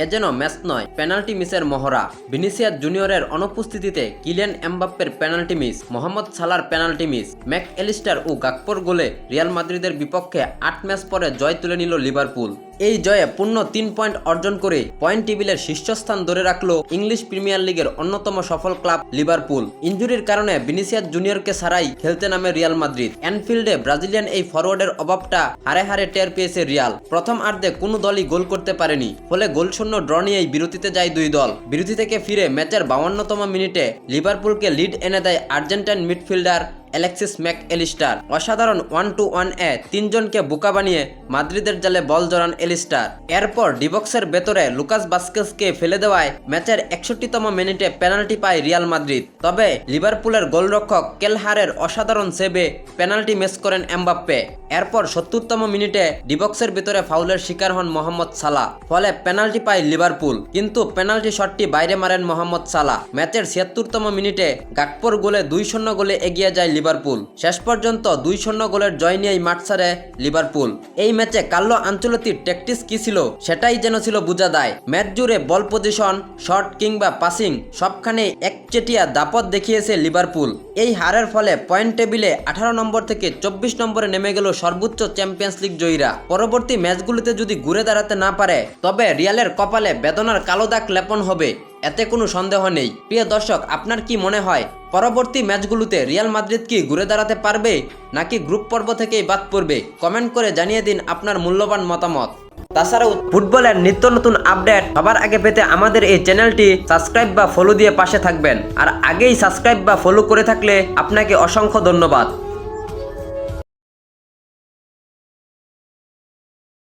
এ যেন ম্যাচ নয়, পেনাল্টি মিসের মহড়া। ভিনিসিয়াস জুনিয়রের অনুপস্থিতিতে কিলিয়ান এমবাপ্পের পেনাল্টি মিস, মোহাম্মদ সালার পেনাল্টি মিস, ম্যাক এলিস্টার ও গাকপোর গোলে রিয়াল মাদ্রিদের বিপক্ষে 8 ম্যাচ পরে জয় তুলে নিল লিভারপুল। এই জয়ে পূর্ণ 3 পয়েন্ট অর্জন করে পয়েন্ট টেবিলের শীর্ষস্থান ধরে রাখল ইংলিশ প্রিমিয়ার লিগের অন্যতম সফল ক্লাব লিভারপুল। ইনজুরির কারণে ভিনিসিয়াস জুনিয়রকে ছাড়াই খেলতে নামে রিয়াল মাদ্রিদ। অ্যানফিল্ডে ব্রাজিলিয়ান এই ফরওয়ার্ডের অভাবটা হারে হারে টের পেয়েছে রিয়াল। প্রথম আর্ধে কোনো দলই গোল করতে পারেনি, ফলে গোলশূন্য ড্র নিয়েই বিরতিতে যায় দুই দল। বিরতি থেকে ফিরে ম্যাচের 52তম মিনিটে লিভারপুলকে লিড এনে দেয় Argentine midfielder Alexis Mac Allister. অসাধারণ 1-2-1-এ তিনজনকে বোকা বানিয়ে মাদ্রিদের জালে বল জড়ান এলিস্টার। এরপর ডিবক্সের ভেতরে লুকাস বাস্কেসকে ফেলে দেওয়ায় ম্যাচের 61তম মিনিটে পেনাল্টি পায় রিয়াল মাদ্রিদ। তবে লিভারপুলের গোলরক্ষক কেলহারের অসাধারণ সেভে পেনাল্টি মিস করেন এমবাপ্পে। এরপর 70তম মিনিটে ডিবক্সের ভেতরে ফাউলের শিকার হন মোহাম্মদ সালাহ, ফলে পেনাল্টি পায় লিভারপুল। কিন্তু পেনাল্টি শটটি বাইরে মারেন মোহাম্মদ সালাহ। ম্যাচের 76তম মিনিটে গাকপোর গোলে 2-0 গোলে এগিয়ে যায় লিভারপুল। শেষ পর্যন্ত 2-0 গোলের জয় নিয়েই মাঠ ছাড়ে লিভারপুল। এই ম্যাচে কার্লো আনচেলত্তির ট্যাকটিক্স কি ছিল সেটাই যেন ছিল বোঝা দায়। ম্যাচ জুড়ে বল পজিশন, শট কিংবা পাসিং সবখানে একচেটিয়া দাপট দেখিয়েছে লিভারপুল। এই হারের ফলে পয়েন্ট টেবিলে 18 নম্বর থেকে 24 নম্বরে নেমে গেল সর্বোচ্চ চ্যাম্পিয়ন্স লিগ জয়ীরা। পরবর্তী ম্যাচগুলিতে যদি ঘুরে দাঁড়াতে না পারে তবে রিয়ালের কপালে বেদনার কালো দাগ লেপন হবে, এতে কোনো সন্দেহ নেই। প্রিয় দর্শক, আপনার কি মনে হয় পরবর্তী ম্যাচগুলোতে রিয়াল মাদ্রিদ কি ঘুরে দাঁড়াতে পারবে নাকি গ্রুপ পর্ব থেকেই বাদ পড়বে? কমেন্ট করে জানিয়ে দিন আপনার মূল্যবান মতামত। তাছাড়াও ফুটবলের নিত্য নতুন আপডেট সবার আগে পেতে আমাদের এই চ্যানেলটি সাবস্ক্রাইব বা ফলো দিয়ে পাশে থাকবেন। আর আগেই সাবস্ক্রাইব বা ফলো করে থাকলে আপনাকে অসংখ্য ধন্যবাদ।